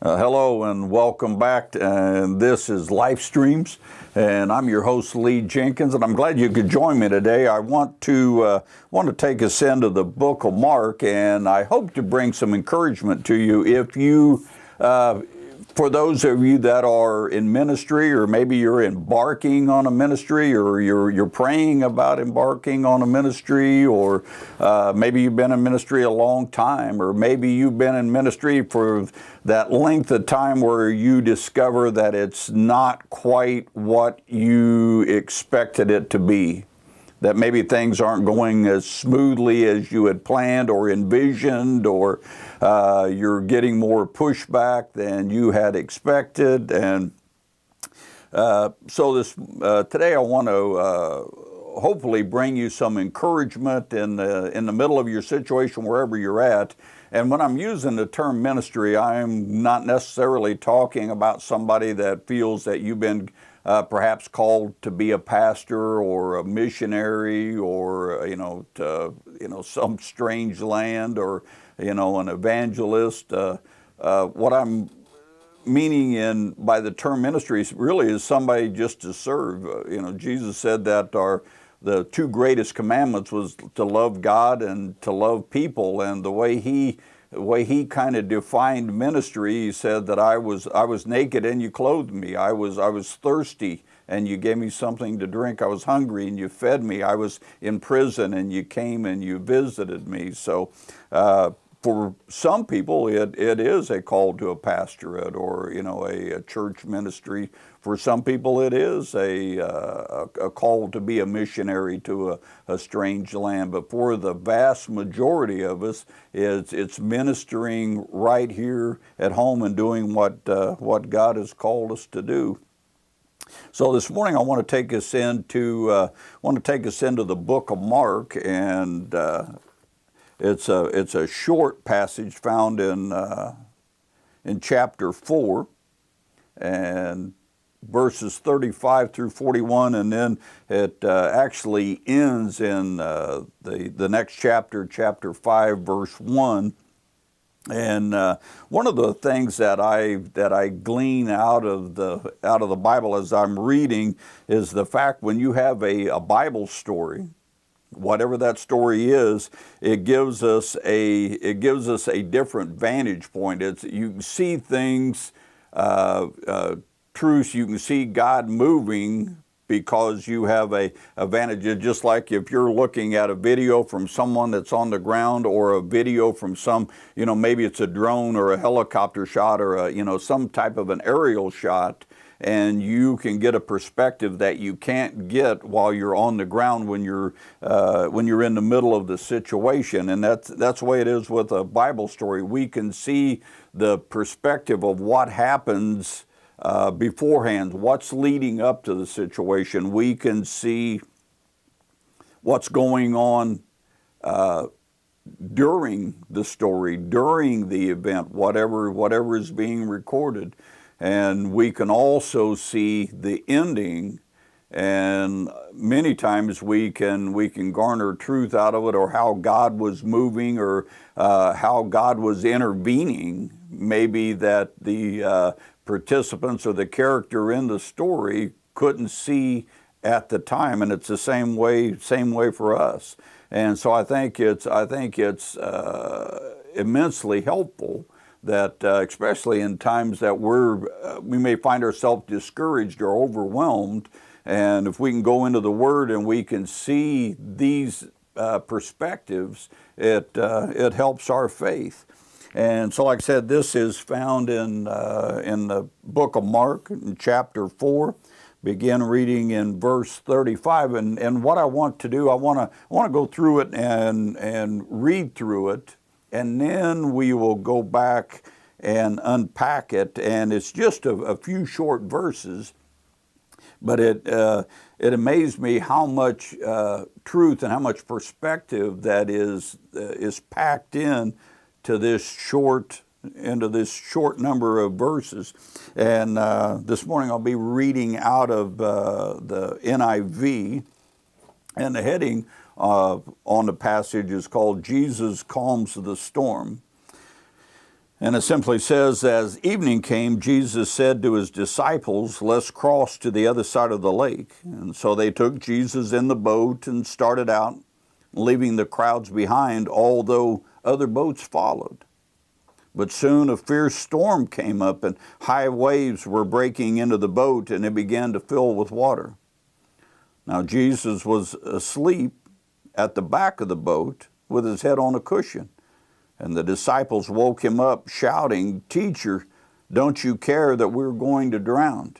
Hello and welcome back. This is Lifestreams, and I'm your host, Jenkins, and I'm glad you could join me today. I want to take us into the book of Mark, and I hope to bring some encouragement to you. If you, for those of you that are in ministry, or maybe you're embarking on a ministry, or you're praying about embarking on a ministry, or maybe you've been in ministry a long time, or maybe you've been in ministry for that length of time where you discover that it's not quite what you expected it to be, that maybe things aren't going as smoothly as you had planned or envisioned, or you're getting more pushback than you had expected. And so today I want to hopefully bring you some encouragement in the middle of your situation, wherever you're at. And when I'm using the term ministry, I'm not necessarily talking about somebody that feels that you've been perhaps called to be a pastor or a missionary, or to some strange land, or an evangelist. What I'm meaning by the term ministry really is somebody just to serve. Jesus said that the two greatest commandments was to love God and to love people. And the way he kind of defined ministry, he said that I was naked and you clothed me. I was thirsty and you gave me something to drink. I was hungry and you fed me. I was in prison and you came and you visited me. So for some people, it is a call to a pastorate or a church ministry. For some people, it is a call to be a missionary to a strange land. But for the vast majority of us, it's ministering right here at home and doing what God has called us to do. So this morning, I want to take us into the book of Mark, and it's a short passage found in chapter 4, and verses 35 through 41, and then it actually ends in the next chapter, chapter 5, verse 1. And one of the things that I glean out of the Bible as I'm reading is the fact when you have a Bible story, whatever that story is, it gives us a different vantage point. You can see things, truths. You can see God moving because you have a vantage. Just like if you're looking at a video from someone that's on the ground, or a video from maybe it's a drone or a helicopter shot, or some type of an aerial shot, and you can get a perspective that you can't get while you're on the ground when you're in the middle of the situation. And that's the way it is with a Bible story. We can see the perspective of what happens beforehand, what's leading up to the situation. We can see what's going on during the story, during the event, whatever is being recorded. And we can also see the ending, and many times we can garner truth out of it, or how God was moving, or how God was intervening. Maybe that the participants or the character in the story couldn't see at the time, and it's the same way for us. And so I think it's immensely helpful that especially in times that we may find ourselves discouraged or overwhelmed, and if we can go into the Word and we can see these perspectives, it helps our faith. And so, like I said, this is found in the book of Mark, in chapter 4. Begin reading in verse 35. And what I want to do, I want to go through it and read through it, and then we will go back and unpack it. And it's just a few short verses, but it amazed me how much truth and how much perspective that is packed in to this short number of verses. And this morning I'll be reading out of the NIV, and the heading on the passage is called Jesus Calms the Storm. And it simply says, as evening came, Jesus said to his disciples, let's cross to the other side of the lake. And so they took Jesus in the boat and started out, leaving the crowds behind, although other boats followed. But soon a fierce storm came up, and high waves were breaking into the boat, and it began to fill with water. Now Jesus was asleep at the back of the boat with his head on a cushion. And the disciples woke him up, shouting, "Teacher, don't you care that we're going to drown?"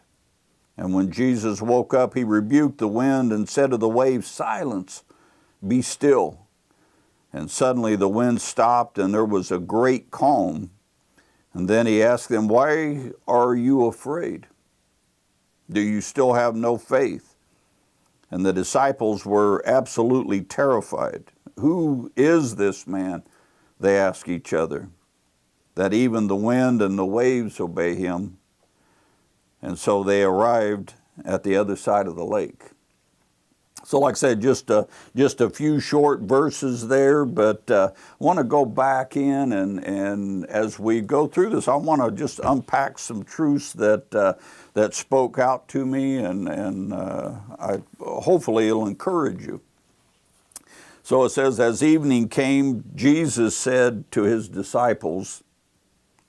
And when Jesus woke up, he rebuked the wind and said to the waves, "Silence, be still." And suddenly the wind stopped, and there was a great calm. And then he asked them, "Why are you afraid? Do you still have no faith?" And the disciples were absolutely terrified. "Who is this man?" they ask each other, "that even the wind and the waves obey him." And so they arrived at the other side of the lake. So like I said, just a few short verses there, but I want to go back in and as we go through this, I want to just unpack some truths that spoke out to me, and hopefully it'll encourage you. So it says, as evening came, Jesus said to his disciples,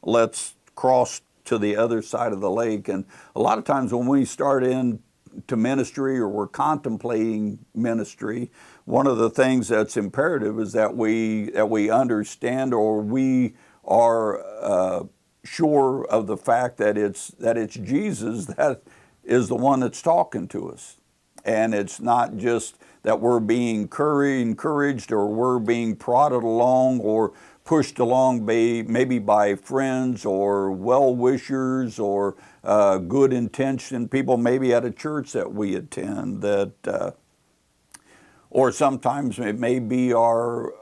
let's cross to the other side of the lake. And a lot of times when we start into ministry or we're contemplating ministry, one of the things that's imperative is that we understand, or we are sure of the fact that it's Jesus that is the one that's talking to us. And it's not just that we're being encouraged or we're being prodded along or pushed along maybe by friends or well-wishers or good-intentioned people, maybe at a church that we attend, or sometimes it may be our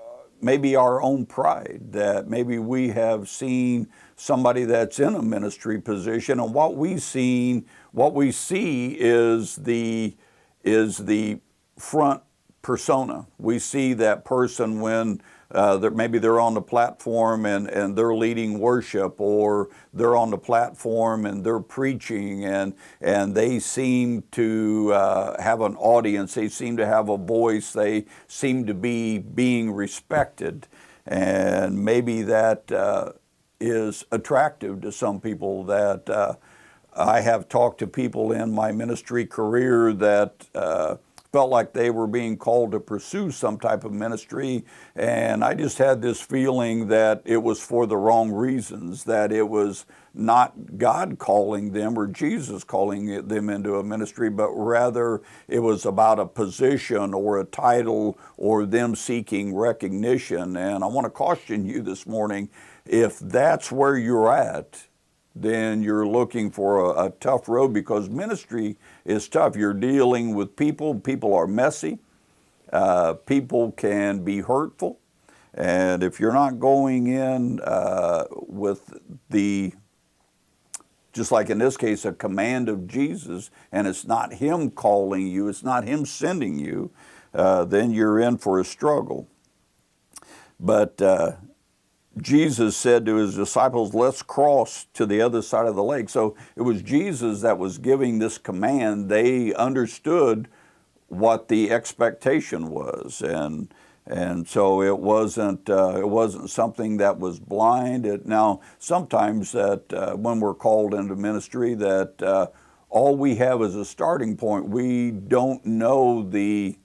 own pride, that maybe we have seen somebody that's in a ministry position, and what we see is the front persona. We see that person when maybe they're on the platform and they're leading worship, or they're on the platform and they're preaching, and they seem to have an audience, they seem to have a voice, they seem to be being respected, and maybe that is attractive to some people. That I have talked to people in my ministry career that felt like they were being called to pursue some type of ministry, and I just had this feeling that it was for the wrong reasons, that it was not God calling them or Jesus calling them into a ministry, but rather it was about a position or a title or them seeking recognition. And I want to caution you this morning, if that's where you're at, then you're looking for a tough road, because ministry is tough. You're dealing with people. People are messy. People can be hurtful. And if you're not going in with just like in this case, a command of Jesus, and it's not Him calling you, it's not Him sending you, then you're in for a struggle. But Jesus said to his disciples, let's cross to the other side of the lake. So it was Jesus that was giving this command. They understood what the expectation was, and so it wasn't something that was blind. Now, sometimes that when we're called into ministry, that all we have is a starting point. We don't know the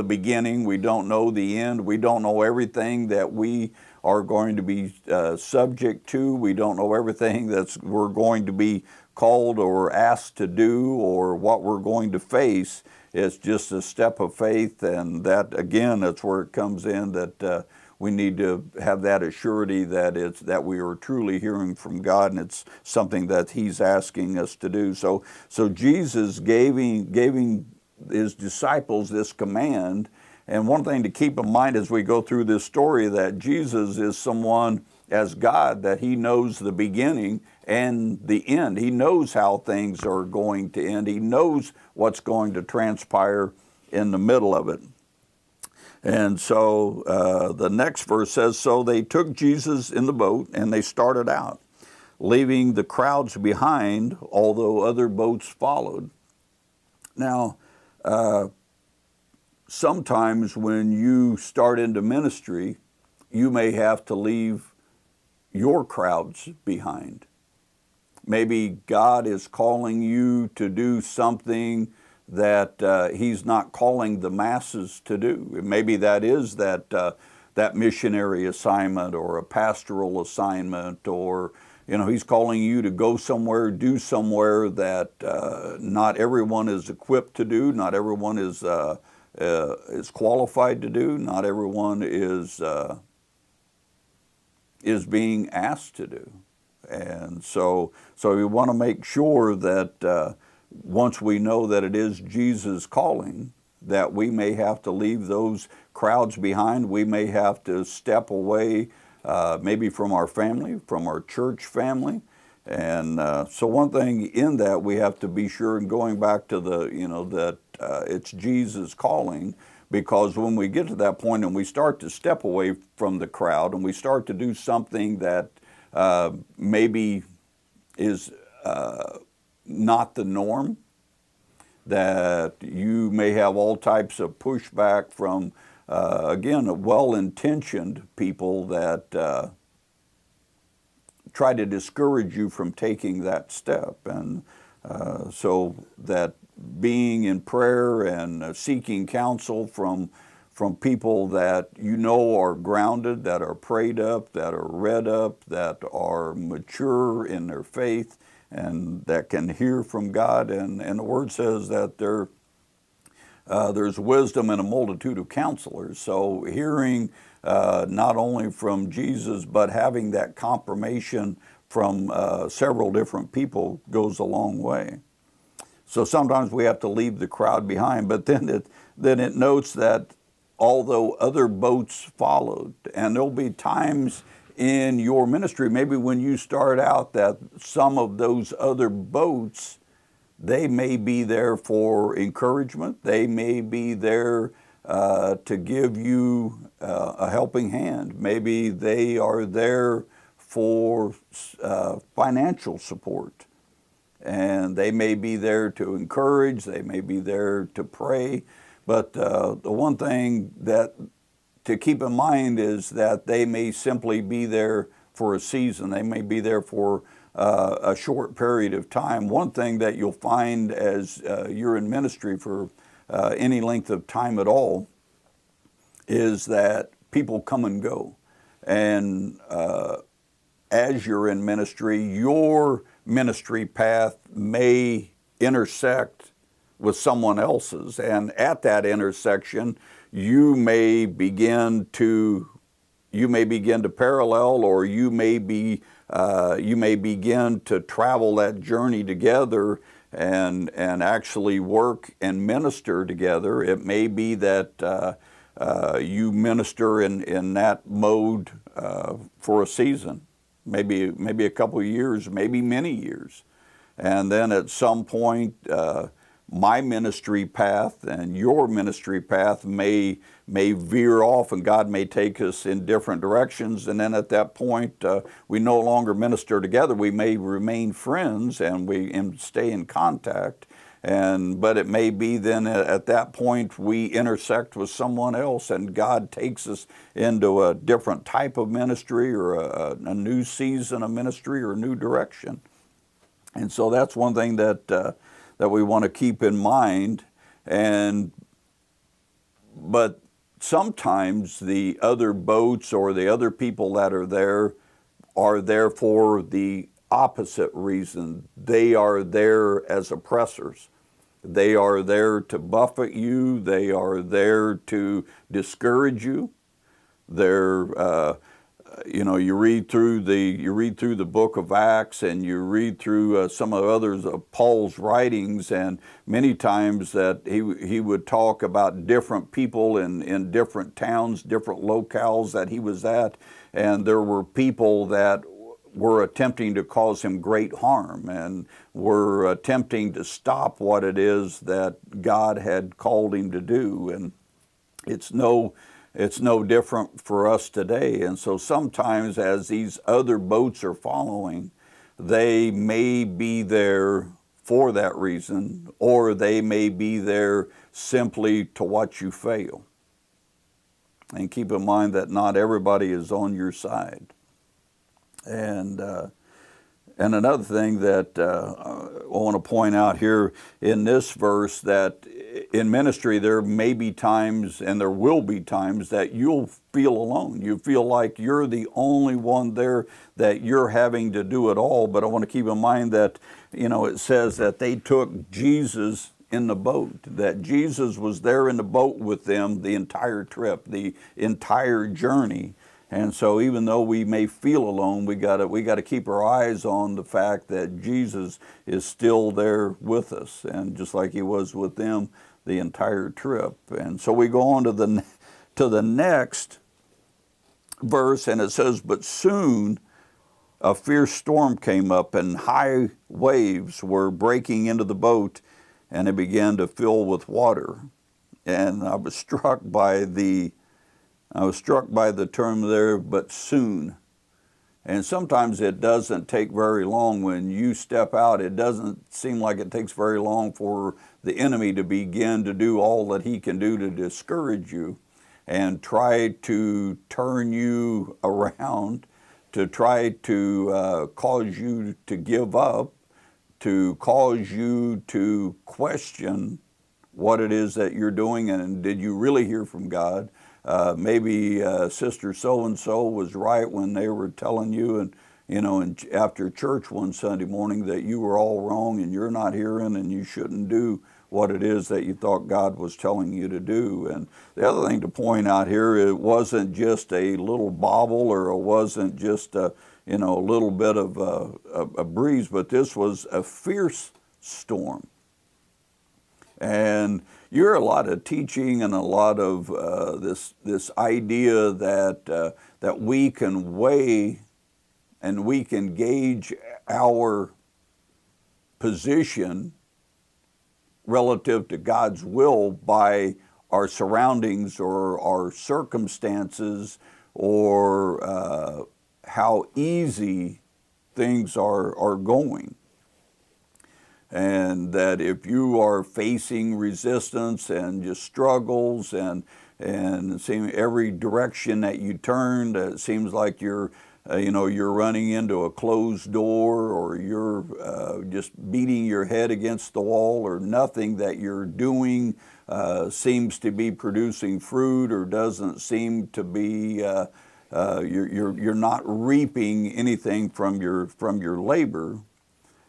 beginning. We don't know the end. We don't know everything that we are going to be subject to. We don't know everything we're going to be called or asked to do, or what we're going to face. It's just a step of faith, and that, again, that's where it comes in, that we need to have that assurity that we are truly hearing from God, and it's something that He's asking us to do. So Jesus giving His disciples this command. And one thing to keep in mind as we go through this story, that Jesus is someone, as God, that He knows the beginning and the end. He knows how things are going to end. He knows what's going to transpire in the middle of it. And so the next verse says, so they took Jesus in the boat and they started out, leaving the crowds behind, although other boats followed. Now, sometimes when you start into ministry, you may have to leave your crowds behind. Maybe God is calling you to do something that He's not calling the masses to do. Maybe that is that missionary assignment or a pastoral assignment, or He's calling you to go somewhere, do somewhere that not everyone is equipped to do, not everyone is qualified to do, not everyone is being asked to do. And so we want to make sure that once we know that it is Jesus calling, that we may have to leave those crowds behind. We may have to step away, maybe from our family, from our church family. And so one thing in that we have to be sure, and going back to that it's Jesus calling, because when we get to that point and we start to step away from the crowd and we start to do something that maybe is not the norm, that you may have all types of pushback from, again, well-intentioned people that try to discourage you from taking that step. And so that being in prayer and seeking counsel from people that are grounded, that are prayed up, that are read up, that are mature in their faith, and that can hear from God. And the Word says that there's wisdom in a multitude of counselors. So hearing not only from Jesus, but having that confirmation from several different people goes a long way. So sometimes we have to leave the crowd behind, but then it notes that although other boats followed, and there'll be times in your ministry, maybe when you start out, that some of those other boats, they may be there for encouragement. They may be there to give you a helping hand. Maybe they are there for financial support. And they may be there to encourage, they may be there to pray. But the one thing that to keep in mind is that they may simply be there for a season. They may be there for a short period of time. One thing that you'll find as you're in ministry for any length of time at all is that people come and go. And as you're in ministry, your ministry path may intersect with someone else's, and at that intersection, you may begin to parallel, or you may begin to travel that journey together and actually work and minister together. It may be that you minister in that mode for a season. Maybe a couple of years, maybe many years. And then at some point, my ministry path and your ministry path may veer off, and God may take us in different directions. And then at that point, we no longer minister together. We may remain friends and stay in contact. But it may be then at that point we intersect with someone else, and God takes us into a different type of ministry, or a new season of ministry, or a new direction. And so that's one thing that we want to keep in mind. But sometimes the other boats or the other people that are there for the opposite reason. They are there as oppressors. They are there to buffet you. They are there to discourage you. They're, you read through the book of Acts, and you read through some of others of Paul's writings, and many times that he would talk about different people in different towns, different locales that he was at, and there were people that were attempting to cause him great harm, and were attempting to stop what it is that God had called him to do. And it's no it's no different for us today. And so sometimes as these other boats are following, they may be there for that reason, or they may be there simply to watch you fail. And keep in mind that not everybody is on your side. And another thing that I want to point out here in this verse, that in ministry there may be times, and there will be times, that you'll feel alone. You feel like you're the only one there, that you're having to do it all. But I want to keep in mind that, it says that they took Jesus in the boat, that Jesus was there in the boat with them the entire trip, the entire journey. And so even though we may feel alone, we got to keep our eyes on the fact that Jesus is still there with us, and just like he was with them the entire trip. And so we go on to the next verse, and it says, "But soon a fierce storm came up, and high waves were breaking into the boat, and it began to fill with water." And I was struck by the term there, "but soon." And sometimes it doesn't take very long when you step out. It doesn't seem like it takes very long for the enemy to begin to do all that he can do to discourage you and try to turn you around, to try to cause you to give up, to cause you to question what it is that you're doing, and did you really hear from God? Maybe Sister so-and-so was right when they were telling you, and after church one Sunday morning, that you were all wrong and you're not hearing and you shouldn't do what it is that you thought God was telling you to do. And the other thing to point out here, it wasn't just a little bobble, or it wasn't just a little bit of a breeze, but this was a fierce storm. And you hear a lot of teaching and a lot of this idea that we can weigh and we can gauge our position relative to God's will by our surroundings or our circumstances, or how easy things are going. And that if you are facing resistance and just struggles, and it seems every direction that you turn, it seems like you're running into a closed door, or you're just beating your head against the wall, or nothing that you're doing seems to be producing fruit, or doesn't seem to be you're not reaping anything from your labor.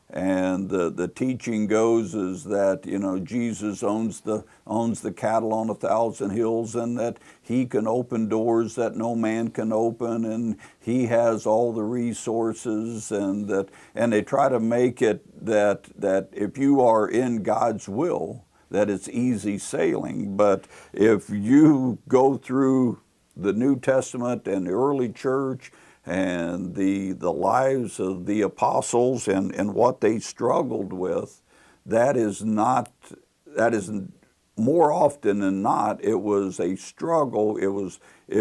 And the teaching goes is that Jesus owns the cattle on 1,000 hills, and that he can open doors that no man can open, and he has all the resources, and they try to make it that if you are in God's will, that it's easy sailing. But if you go through the New Testament and the early church, and the lives of the apostles and what they struggled with, that is more often than not, it was a struggle. It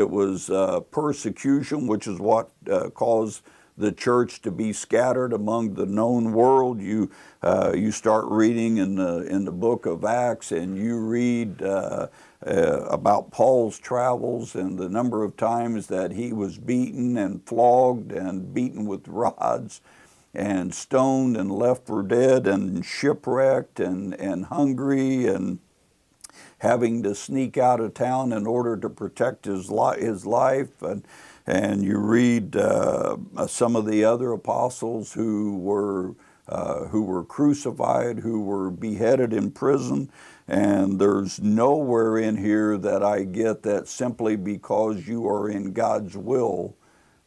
was persecution, which is what caused the church to be scattered among the known world. You start reading in the book of Acts, and you read about Paul's travels and the number of times that he was beaten and flogged and beaten with rods and stoned and left for dead and shipwrecked and hungry and having to sneak out of town in order to protect his life. And you read some of the other apostles who were crucified, who were beheaded in prison. And there's nowhere in here that I get that simply because you are in God's will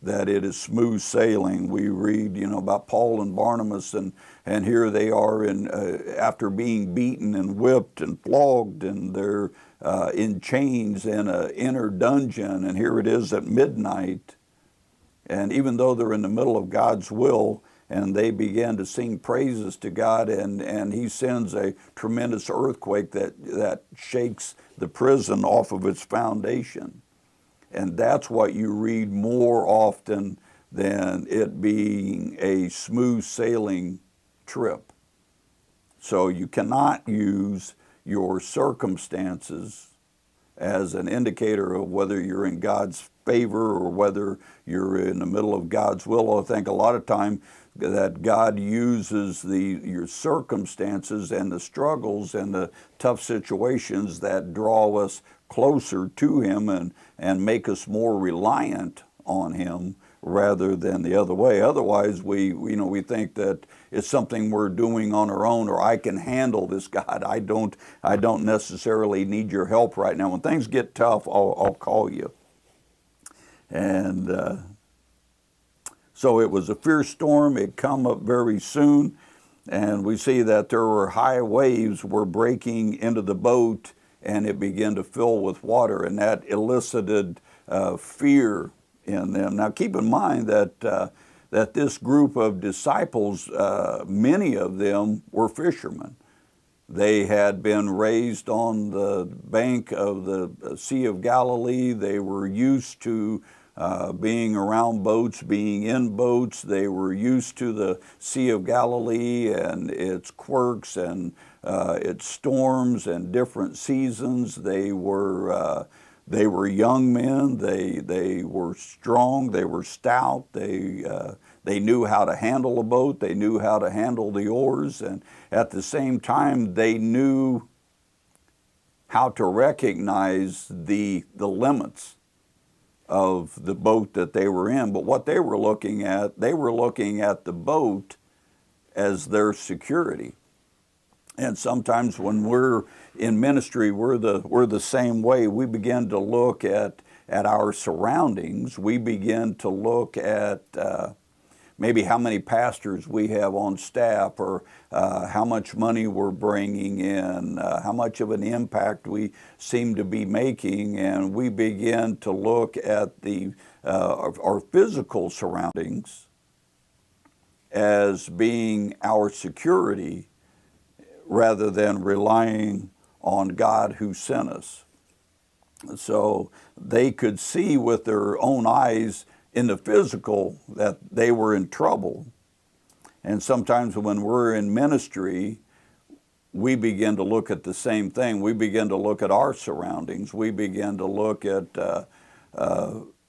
that it is smooth sailing. We read, about Paul and Barnabas, and here they are after being beaten and whipped and flogged, and they're in chains in an inner dungeon, and here it is at midnight. And even though they're in the middle of God's will, and they began to sing praises to God, and he sends a tremendous earthquake that shakes the prison off of its foundation. And that's what you read more often than it being a smooth sailing trip. So you cannot use your circumstances as an indicator of whether you're in God's favor or whether you're in the middle of God's will. I think a lot of time that God uses your circumstances and the struggles and the tough situations that draw us closer to Him and make us more reliant on Him rather than the other way. Otherwise, we think that it's something we're doing on our own, or I can handle this, God. I don't necessarily need your help right now. When things get tough, I'll call you. And so it was a fierce storm. It come up very soon, and we see that there were high waves were breaking into the boat, and it began to fill with water, and that elicited fear in them. Now, keep in mind that this group of disciples, many of them were fishermen. They had been raised on the bank of the Sea of Galilee. They were used to being around boats, being in boats. They were used to the Sea of Galilee and its quirks and its storms and different seasons. They were young men. They were strong. They were stout. They knew how to handle a boat. They knew how to handle the oars, and at the same time, they knew how to recognize the limits of the boat that they were in. But what they were looking at the boat as their security. And sometimes when we're in ministry, we're the same way. We begin to look at our surroundings. We begin to look at maybe how many pastors we have on staff, or how much money we're bringing in, how much of an impact we seem to be making, and we begin to look at our physical surroundings as being our security rather than relying on God who sent us. So they could see with their own eyes in the physical that they were in trouble. And sometimes when we're in ministry, we begin to look at the same thing. We begin to look at our surroundings. We begin to look at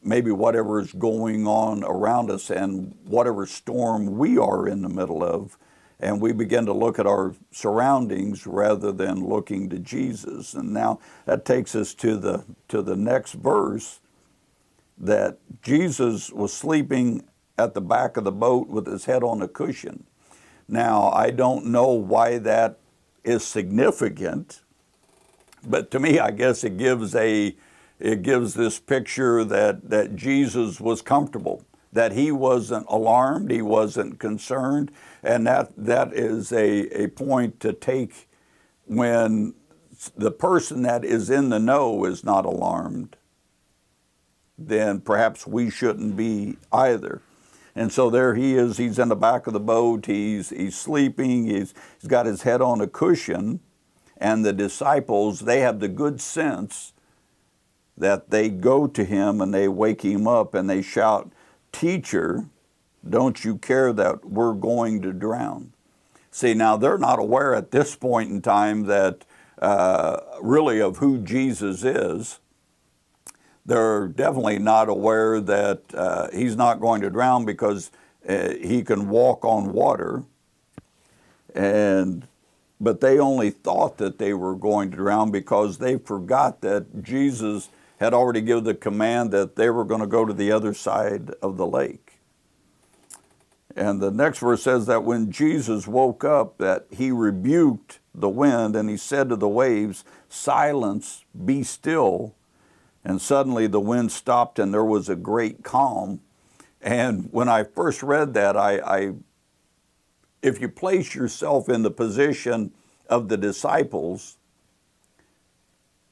maybe whatever is going on around us and whatever storm we are in the middle of. And we begin to look at our surroundings rather than looking to Jesus. And now that takes us to the next verse, that Jesus was sleeping at the back of the boat with his head on a cushion. Now, I don't know why that is significant, but to me, I guess it gives this picture that Jesus was comfortable, that he wasn't alarmed, he wasn't concerned, and that is a point to take when the person that is in the know is not alarmed. Then perhaps we shouldn't be either. And so there he is, he's in the back of the boat, he's sleeping, he's got his head on a cushion, and the disciples, they have the good sense that they go to him and they wake him up and they shout, "Teacher, don't you care that we're going to drown?" See, now they're not aware at this point in time that really of who Jesus is. They're definitely not aware that he's not going to drown because he can walk on water. But they only thought that they were going to drown because they forgot that Jesus had already given the command that they were going to go to the other side of the lake. And the next verse says that when Jesus woke up, that he rebuked the wind and he said to the waves, "Silence, be still." And suddenly the wind stopped and there was a great calm. And when I first read that, if you place yourself in the position of the disciples,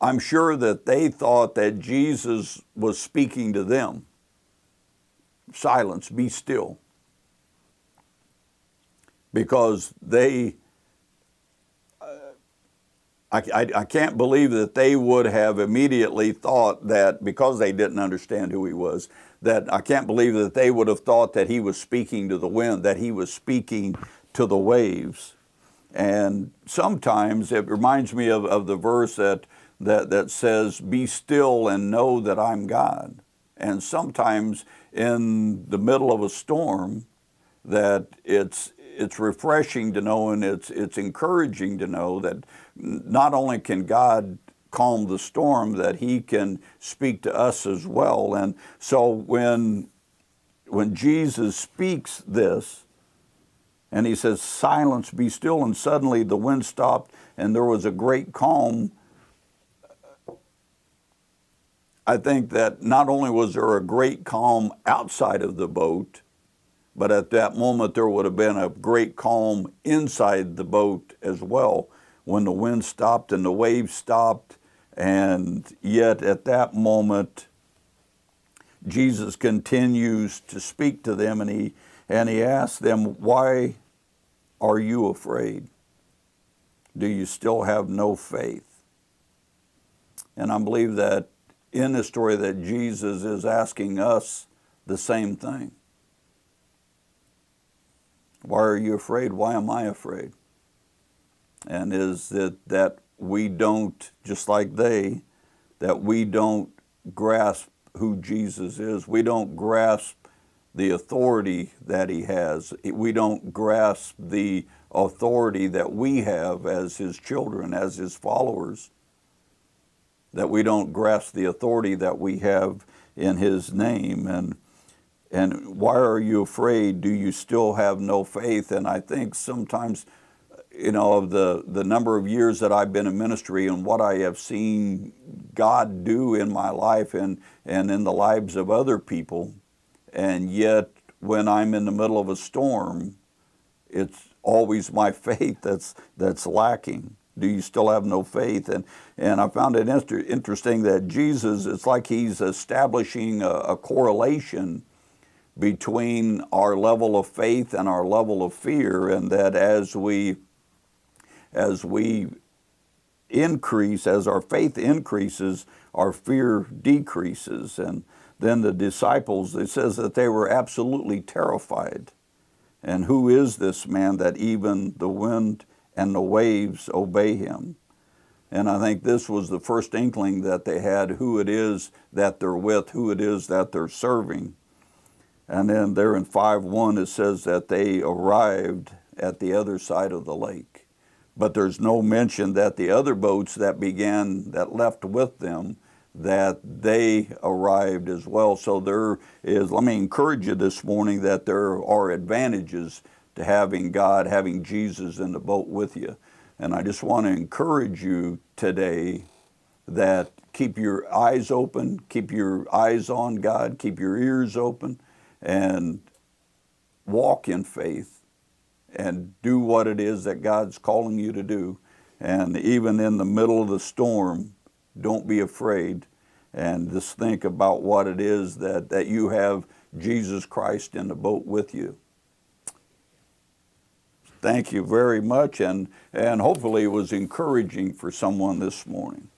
I'm sure that they thought that Jesus was speaking to them. Silence, be still. Because they I can't believe that they would have immediately thought that, because they didn't understand who he was, that I can't believe that they would have thought that he was speaking to the wind, that he was speaking to the waves. And sometimes it reminds me of the verse that says, "Be still and know that I'm God." And sometimes in the middle of a storm, that it's refreshing to know, and it's encouraging to know that not only can God calm the storm, that he can speak to us as well. And so when Jesus speaks this, and he says, "Silence, be still," and suddenly the wind stopped and there was a great calm, I think that not only was there a great calm outside of the boat, but at that moment there would have been a great calm inside the boat as well, when the wind stopped and the waves stopped. And yet at that moment, Jesus continues to speak to them, and he asks them, "Why are you afraid? Do you still have no faith?" And I believe that in the story that Jesus is asking us the same thing. Why are you afraid? Why am I afraid? And is it that we don't, just like they, that we don't grasp who Jesus is? We don't grasp the authority that he has. We don't grasp the authority that we have as his children, as his followers. That we don't grasp the authority that we have in his name. And why are you afraid? Do you still have no faith? And I think sometimes, of the number of years that I've been in ministry and what I have seen God do in my life and in the lives of other people, and yet when I'm in the middle of a storm, it's always my faith that's lacking. Do you still have no faith? And I found it interesting that Jesus, it's like he's establishing a correlation between our level of faith and our level of fear, and that as we increase, as our faith increases, our fear decreases. And then the disciples, it says that they were absolutely terrified. And who is this man that even the wind and the waves obey him? And I think this was the first inkling that they had, who it is that they're with, who it is that they're serving. And then there in 5:1 it says that they arrived at the other side of the lake. But there's no mention that the other boats that left with them, that they arrived as well. So there is, let me encourage you this morning that there are advantages to having God, having Jesus in the boat with you. And I just want to encourage you today that keep your eyes open, keep your eyes on God, keep your ears open, and walk in faith and do what it is that God's calling you to do. And even in the middle of the storm, don't be afraid, and just think about what it is that you have Jesus Christ in the boat with you. Thank you very much, and hopefully it was encouraging for someone this morning.